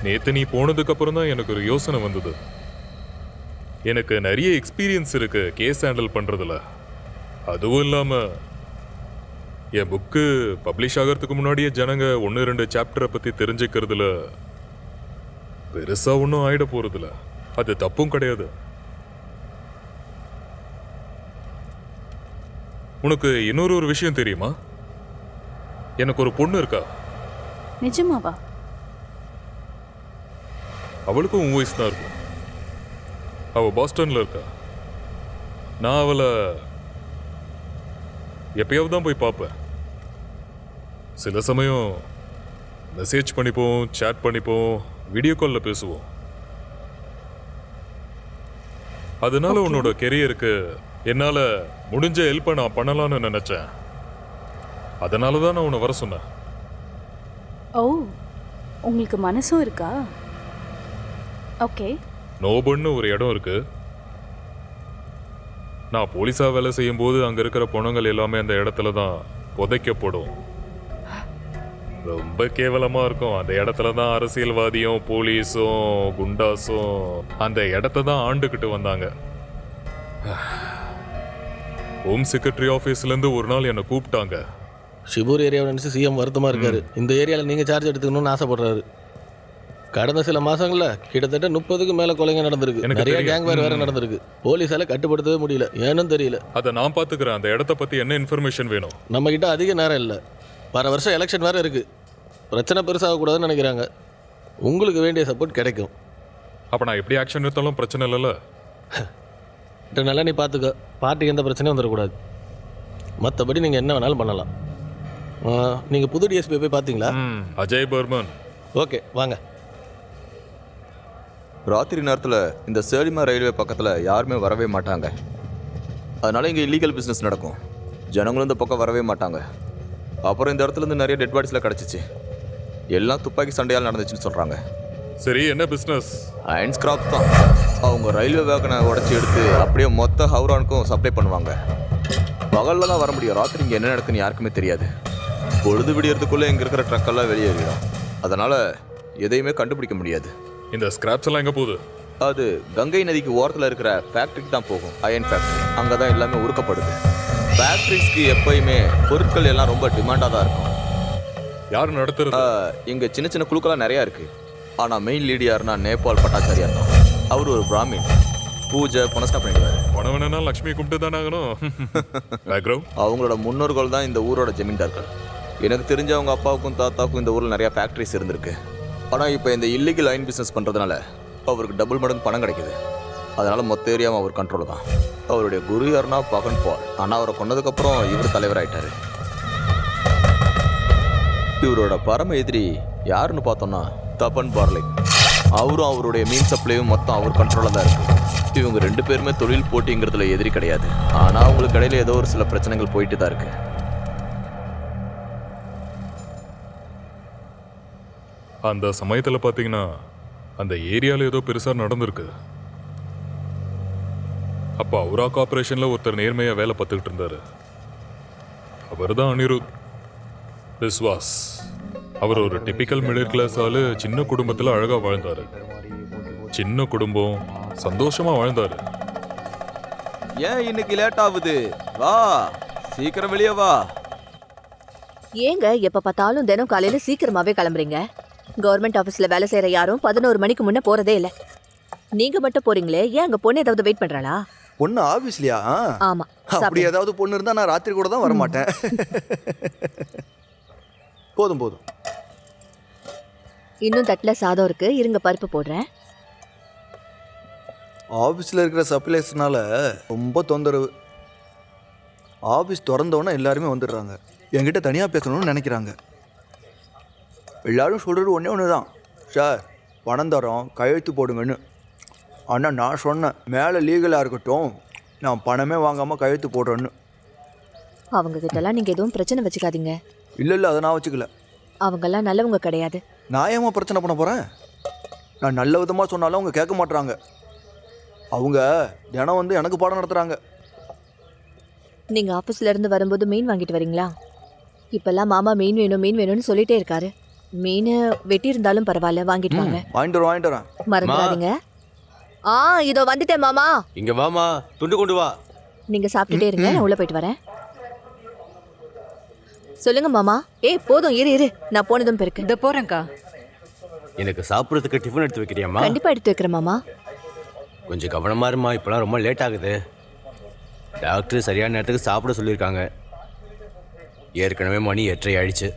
நேத்து நீ போனதுக்கு அப்புறம் தான் எனக்கு ஒரு யோசனை வந்தது. எனக்கு நிறைய எக்ஸ்பீரியன்ஸ் இருக்கு கேஸ் ஹேண்டில் பண்றதுல. அதுவும் இல்லாம என் புக்கு பப்ளிஷ் ஆகிறதுக்கு முன்னாடியே ஜனங்க 1-2 சாப்டரை பத்தி தெரிஞ்சுக்கிறதுல பெருசா ஒன்றும் ஆயிட போறதில்ல. அது தப்பும் கிடையாது. உனக்கு இன்னொரு விஷயம் தெரியுமா? எனக்கு ஒரு பொண்ணு இருக்கா. நிஜமாவா? அவளுக்கும் உன் வயசு தான் இருக்கும். அவ பாஸ்டன்ல இருக்கா. நான் அவளை எப்பயாவது தான் போய் பார்ப்பேன். சில சமயம் மெசேஜ் பண்ணிப்போம், சேட் பண்ணிப்போம், வீடியோ காலில் பேசுவோம். அதனால உன்னோட கெரியருக்கு என்னால் முடிஞ்ச ஹெல்ப்பை நான் பண்ணலான்னு நினச்சேன். அதனால தான் நான் உன்னை வர சொன்னேன். ஓ, உங்களுக்கு மனசும் இருக்கா? ஓகே. நோபன்னு ஒரு இடம் இருக்கு. நான் போலீஸா வேலை செய்யும் போது அங்க இருக்கிற பணங்கள் எல்லாமே அந்த இடத்துல தான் புதைக்கப்படும். ரொம்ப கேவலமா இருக்கும். அந்த இடத்துல தான் அரசியல்வாதியும் போலீஸும் குண்டாஸும் அந்த இடத்த தான் ஆண்டுகிட்டு வந்தாங்க. ஹோம் செக்ரட்டரி ஆஃபீஸ்ல இருந்து ஒரு நாள் என்னை கூப்பிட்டாங்க. ஷிபூர் ஏரியாவை நினைச்சு சிஎம் வருத்தமா இருக்காரு. இந்த ஏரியாவில் நீங்க சார்ஜ் எடுத்துக்கணும்னு ஆசைப்படுறாரு. கடந்த சில மாசங்கள்ல கிட்டத்தட்ட 30க்கு மேல கொலைங்க நடந்திருக்கு. நிறைய கேங் வேற நடந்திருக்கு. போலீஸால கட்டுப்படுத்தவே முடியல. ஏன்னு தெரியல. அதை நான் பாத்துக்கிறேன். அந்த இடத்த பத்தி என்ன இன்ஃபர்மேஷன் வேணும்? நம்ம கிட்ட அதிக நேரம் இல்லை. வர வருஷம் எலெக்ஷன் வேற இருக்கு. பிரச்சனை பெருசாக கூடாதுன்னு நினைக்கிறாங்க. உங்களுக்கு வேண்டிய சப்போர்ட் கிடைக்கும். அப்ப நான் எப்படி ஆக்ஷன் எடுத்தாலும் பிரச்சனை இல்லைல்ல? நல்லா நீ பார்த்துக்க. பார்ட்டிக்கு எந்த பிரச்சனையும் வந்துடக்கூடாது. மற்றபடி நீங்கள் என்ன வேணாலும் பண்ணலாம். நீங்கள் புது டிஎஸ்பி போய் பார்த்தீங்களா? அஜய் பர்மன். ஓகே, வாங்க. ராத்திரி நேரத்தில் இந்த சேலிமா ரயில்வே பக்கத்தில் யாருமே வரவே மாட்டாங்க. அதனால இங்கே இல்லீகல் பிஸ்னஸ் நடக்கும். ஜனங்களும் இந்த பக்கம் வரவே மாட்டாங்க. அப்புறம் இந்த இடத்துலேருந்து நிறைய டெட் பாடிஸ்லாம் கிடச்சிச்சு. எல்லாம் துப்பாக்கி சண்டையால் நடந்துச்சுன்னு சொல்கிறாங்க. சரி, என்ன பிஸ்னஸ்? அயன் ஸ்கிராப் தான். அவங்க ரயில்வே வேகனை உடச்சி எடுத்து அப்படியே மொத்த ஹவுரானுக்கும் சப்ளை பண்ணுவாங்க. பகலில் தான் வர முடியும். ராத்திரி இங்கே என்ன நடக்குன்னு யாருக்குமே தெரியாது. பொழுது விடியறதுக்குள்ளே இங்கே இருக்கிற ட்ரக்கெல்லாம் வெளியேறிடும். அதனால் எதையுமே கண்டுபிடிக்க முடியாது. இந்த ஸ்கிராப்ஸ் எல்லாம் எங்கே போகுது? அது கங்கை நதிக்கு ஓரத்தில் இருக்கிற ஃபேக்ட்ரிக்கு தான் போகும். Iron factory. அங்கே தான் எல்லாமே உருக்கப்படுது. ஃபேக்ட்ரிஸ்க்கு எப்பயுமே பொருட்கள் எல்லாம் ரொம்ப டிமாண்டாக தான் இருக்கும். யார் நடத்துறது? இங்கே சின்ன சின்ன குழுக்கெல்லாம் நிறையா இருக்குது. ஆனால் மெயின் லீடு யாருன்னா நேபாள் பட்டாச்சாரியார் தான். அவர் ஒரு பிராமின். பூஜை புனஸ்டா பண்ணிடுவார். பணம் வேணும்னா லக்ஷ்மி கும்பிட்டு தானே ஆகணும். பேக்ரவுண்ட் அவங்களோட முன்னோர்கள் தான் இந்த ஊரோட ஜமீன்தார்கள். எனக்கு தெரிஞ்ச அவங்க அப்பாவுக்கும் தாத்தாவுக்கும் இந்த ஊரில் நிறையா ஃபேக்ட்ரிஸ் இருந்திருக்கு. ஆனால் இப்போ இந்த இல்லீகல் அயன் பிஸ்னஸ் பண்ணுறதுனால அவருக்கு டபுள் மடங்கு பணம் கிடைக்குது. அதனால் மொத்த ஏரியாவும் அவர் கண்ட்ரோல் தான். அவருடைய குரு யாருன்னா பகன் பால். ஆனால் அவரை கொண்டதுக்கப்புறம் இவர் தலைவராயிட்டாரு. இவரோட பரம எதிரி யாருன்னு பார்த்தோம்னா தபன் பார்லிங். அவரும் அவருடைய மீன் சப்ளையும் மொத்தம் அவர் கண்ட்ரோலில் தான் இருக்கு. இவங்க 2 பேருமே தொழில் போட்டிங்கிறதுல எதிரி கிடையாது. ஆனால் அவங்களுக்கு இடையில ஏதோ ஒரு சில பிரச்சனைகள் போயிட்டு தான் இருக்கு. அந்த சமயத்தில் பார்த்தீங்கன்னா அந்த ஏரியாவில் ஏதோ பெருசாக நடந்திருக்கு. அப்போ அவுரா கார்பரேஷனில் ஒருத்தர் நேர்மையாக வேலை பார்த்துக்கிட்டு இருந்தார். அவர் தான் அனிருத் பிஸ்வாஸ். அவர் ஒரு டிபிக்கல் மிடில் கிளாஸ் ஆளு. சின்ன குடும்பத்தில் அழகாக வாழ்ந்தார். சின்ன குடும்பம், சந்தோஷமாக வாழ்ந்தார். ஏன் இன்னைக்கு லேட் ஆகுது? வா, சீக்கிரம் வெளியே வா. ஏங்க எப்ப பார்த்தாலும் தினம் காலையில சீக்கிரமாவே கிளம்புறீங்க? கவர்மெண்ட் ஆபீஸ்ல வேலை செய்யற யாரும் 11 மணிக்கு முன்ன போறதே இல்ல. நீங்க மட்டும் போறீங்களே, ஏன் அங்க பொண்ணு ஏதாவது வெயிட் பண்றாளா? பொண்ணு ஆபீஸ்லயா? ஆமா. அப்படி ஏதாவது பொண்ணு இருந்தா நான் ராத்திரி கூட தான் வர மாட்டேன். போதும் போதும். இன்னும் தட்டுல சாதம் இருக்கு, இருங்க பருப்பு போடுறேன். ஆஃபீஸில் இருக்கிற சப்ளைஸ்னால ரொம்ப தொந்தரவு. ஆஃபீஸ் திறந்தோன்னே எல்லாருமே வந்துடுறாங்க. என்கிட்ட தனியாக பேசணும்னு நினைக்கிறாங்க. எல்லாரும் சொல்கிறது ஒன்று தான், சார் பணம் தரோம் கையெழுத்து போடுங்கன்னு. ஆனால் நான் சொன்னேன், மேலே லீகலாக இருக்கட்டும், நான் பணமே வாங்காமல் கையெழுத்து போடுறேன்னு. அவங்க கிட்டலாம் நீங்க எதுவும் பிரச்சனை வச்சுக்காதீங்க. இல்லை அதை நான் வச்சுக்கல. அவங்கெல்லாம் நல்லவங்க கிடையாது. நான் ஏமா பிரச்சனை பண்ண போகிறேன்? நான் நல்ல விதமாக சொன்னாலும் அவங்க கேட்க மாட்டுறாங்க. அவங்க தினம் வந்து எனக்கு பாடம் நடத்துகிறாங்க. நீங்க ஆபீஸ்ல இருந்து வரும்போது மீன் வாங்கிட்டு வரீங்களா? இப்பெல்லாம் மாமா மீன் வேணும் மீன் வேணும்னு சொல்லிட்டே இருக்காரு. மீன் வெட்டி இருந்தாலும் பரவாயில்ல, வாங்கிட்டு வாங்க. வாங்கிட்டு வரேன் மறந்துடாதீங்க. இதோ வந்துட்டேன் மாமா. இங்க வாமா, துண்டு கொண்டு வா. நீங்க சாப்பிட்டுட்டே இருங்க, நான் உள்ள போயிட்டு வரேன். சொல்லுங்க மாமா. போதும், இரு நான் போனதும் பெருக்கு. இந்த போறேன்க்கா. எனக்கு சாப்பிட்றதுக்கு டிஃபன் எடுத்து வைக்கிறியாம்மா? கண்டிப்பா எடுத்து வைக்கிறேன் மாமா. கொஞ்சம் கவனமா இருமா, இப்போலாம் ரொம்ப லேட் ஆகுது. டாக்டர் சரியான நேரத்துக்கு சாப்பிட சொல்லியிருக்காங்க. ஏற்கனவே மணி 8:30 ஆயிடுச்சு.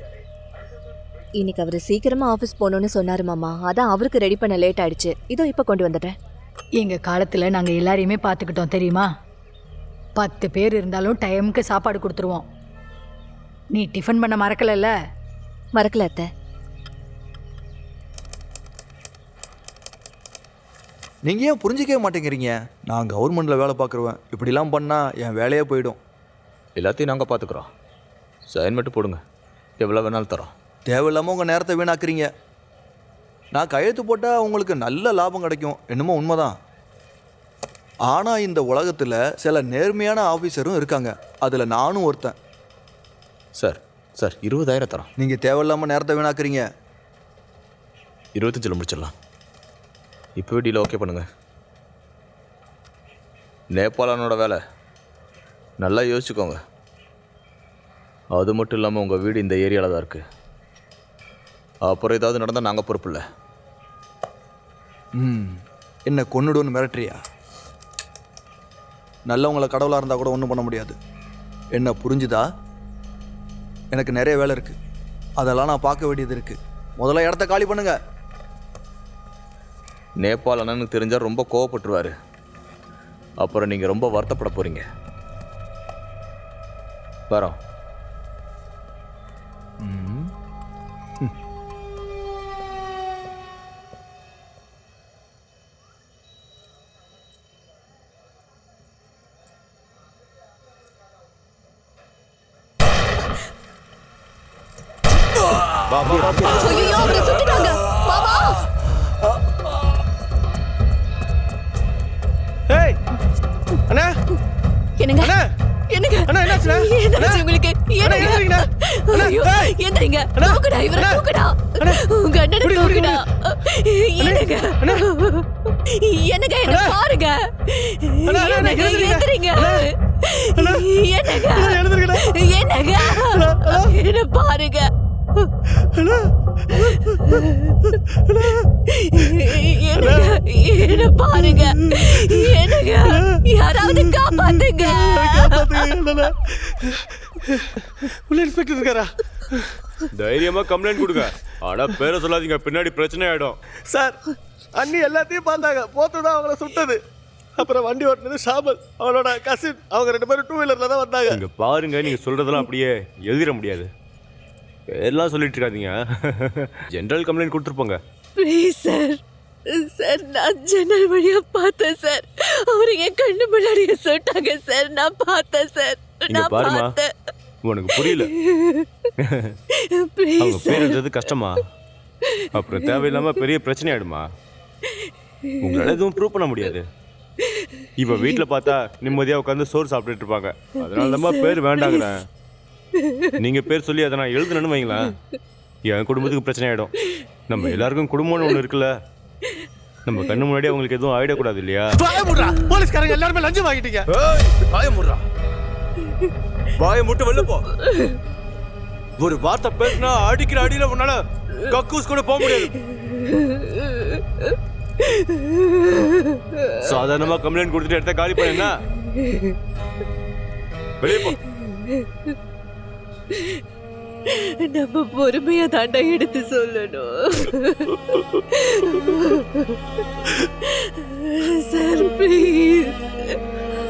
இன்னைக்கு அவர் சீக்கிரமா ஆபீஸ் போகணும்னு சொன்னாரு மாமா. அதான் அவருக்கு ரெடி பண்ண லேட் ஆயிடுச்சு. இதோ இப்ப கொண்டு வந்துட்டேன். எங்க காலத்துல நாங்க எல்லாரையுமே பாத்துக்கிட்டோம் தெரியுமா? 10 பேர் இருந்தாலும் டைமுக்கு சாப்பாடு கொடுத்துருவோம். நீ டிஃபன் பண்ண மறக்கலல்ல? மறக்கல அத்தை. நீங்கள் ஏன் புரிஞ்சிக்கவே மாட்டேங்கிறீங்க? நான் கவர்மெண்ட்டில் வேலை பார்க்குறவன். இப்படிலாம் பண்ணால் என் வேலையே போயிடும். எல்லாத்தையும் நாங்கள் பார்த்துக்குறோம். சைன் மட்டும் போடுங்க, எவ்வளோ வேணாலும் தரோம். தேவையில்லாமல் உங்கள் நேரத்தை வீணாக்குறீங்க. நான் கையெழுத்து போட்டால் உங்களுக்கு நல்ல லாபம் கிடைக்கும், என்னமோ உண்மைதான். ஆனால் இந்த உலகத்தில் சில நேர்மையான ஆஃபீஸரும் இருக்காங்க. அதில் நானும் ஒருத்தன். சார் 20,000 தரோம். நீங்கள் தேவையில்லாமல் நேரத்தை வீணாக்குறீங்க. 25 முடிச்சிடலாம். இப்போவே டீல் ஓகே பண்ணுங்க. நேபாளனோட வேலை நல்லா யோசிச்சுக்கோங்க. அது மட்டும் இல்லாமல் உங்கள் வீடு இந்த ஏரியாவில் தான் இருக்குது. அப்புறம் ஏதாவது நடந்தால் நாங்கள் பொறுப்பு இல்லை. என்ன கொன்னுடுன்னு மிரட்டுறியா? நல்லவங்களை கடவுளாக இருந்தால் கூட ஒன்றும் பண்ண முடியாது. என்ன புரிஞ்சுதா? எனக்கு நிறைய வேலை இருக்குது, அதெல்லாம் நான் பார்க்க வேண்டியது இருக்குது. முதல்ல இடத்த காலி பண்ணுங்க. நேபாள் அண்ணனுக்கு தெரிஞ்சால் ரொம்ப கோவப்பட்டுருவார். அப்புறம் நீங்கள் ரொம்ப வருத்தப்பட போகிறீங்க. வரோம். ஐயோ, அவரை சுட்டுட்டாங்க. மாமா! ஏய் அண்ணா, என்னங்க? அண்ணா, என்னங்க? அண்ணா, என்னாச்சுண்ணா? என்னாச்சு உங்களுக்கு? அண்ணா, என்னங்க? எந்திரிங்கண்ணா. அண்ணா, ஐயோ, ஏய்! எந்திரிங்க. தூக்குடா, இவரை அண்ணா. தூக்குடா. அண்ணா. உங்க அண்ணனை குடி, தூக்குடா. என்னங்க? அண்ணா. என்னங்க, என்ன அண்ணா. பாருங்க. அண்ணா, அண்ணா, என்னங்க, எழுந்திருங்க. எந்திரிங்க. அண்ணா. என்னங்க? அண்ணா, எழுந்திருங்கண்ணா. என்னங்க? என்ன பாருங்க. என்னங்க, என்ன பாருங்க. என்னங்க, யாராவது காப்பாத்துங்க. உள்ள இன்ஸ்பெக்டர் இருக்காரா? தைரியமா கம்ப்ளைண்ட் கொடுங்க. ஆனா பேரை சொல்லாதீங்க, பின்னாடி பிரச்சனை ஆயிடும். சார், அண்ணி எல்லாத்தையும் பார்த்தாங்க. போத்து தான் அவங்கள சுட்டது. அப்புறம் வண்டி ஓட்டினது ஷாமல், அவளோட கசின். அவங்க 2 பேரும் 2 வீலர்ல தான் வந்தாங்க. நீங்க பாருங்க, நீங்க சொல்றதெல்லாம் அப்படியே எழுதிட முடியாது. பேர்லாம் சொல்லிட்டு இருக்காதீங்க. ஜெனரல் கம்ப்ளைண்ட் கொடுத்துருப்போங்க. Please sir. சார், நான் ஜன்னல் வழியா பார்த்தேன் சார். அவரு என் கண்ணு முன்னாடியே சுட்டாங்க சார். நான் பார்த்தேன் சார். இங்க நான் பாருமா, பார்த்தேன். உனக்கு புரியல. ப்ளீஸ் அவங்க பேர் சார். எழுதுறது கஷ்டமா? அப்புறம் தேவையில்லாம பெரிய பிரச்சனை ஆயிடுமா? உங்களால எதுவும் ப்ரூவ் பண்ண முடியாது. இவ வீட்டுல பார்த்தா நிம்மதியா உட்காந்து சோறு சாப்பிட்டுட்டு இருப்பாங்க. அதனால தான் பேர் வேண்டாங்கிறேன். நீங்க பேர் சொல்லி அதை நான் எழுதுனேன்னு வைங்களேன், என் குடும்பத்துக்கு பிரச்சனை ஆயிடும். நம்ம எல்லாருக்கும் குடும்பம்னு ஒண்ணு இருக்குல்ல. நம்ம கண்ணு முன்னாடி அவங்களுக்கு எதுவும் ஆயிடக்கூடாது இல்லையா? போலீஸ்காரங்க எல்லாருமே லஞ்சம் வாங்கிட்டீங்க. வாய முடுறா, வாய முட்டு வெளில போ. ஒரு வார்த்தை பேசினா அடிக்கிற அடியில உன்னால கக்கூஸ் கூட போக முடியாது. சாதாரணமா கம்ப்ளைண்ட் கொடுத்துட்டு எடுத்த காலி பண்ணா வெளியே போ. நம்ம பொறுமையா தாண்டா எடுத்து சொல்லணும்.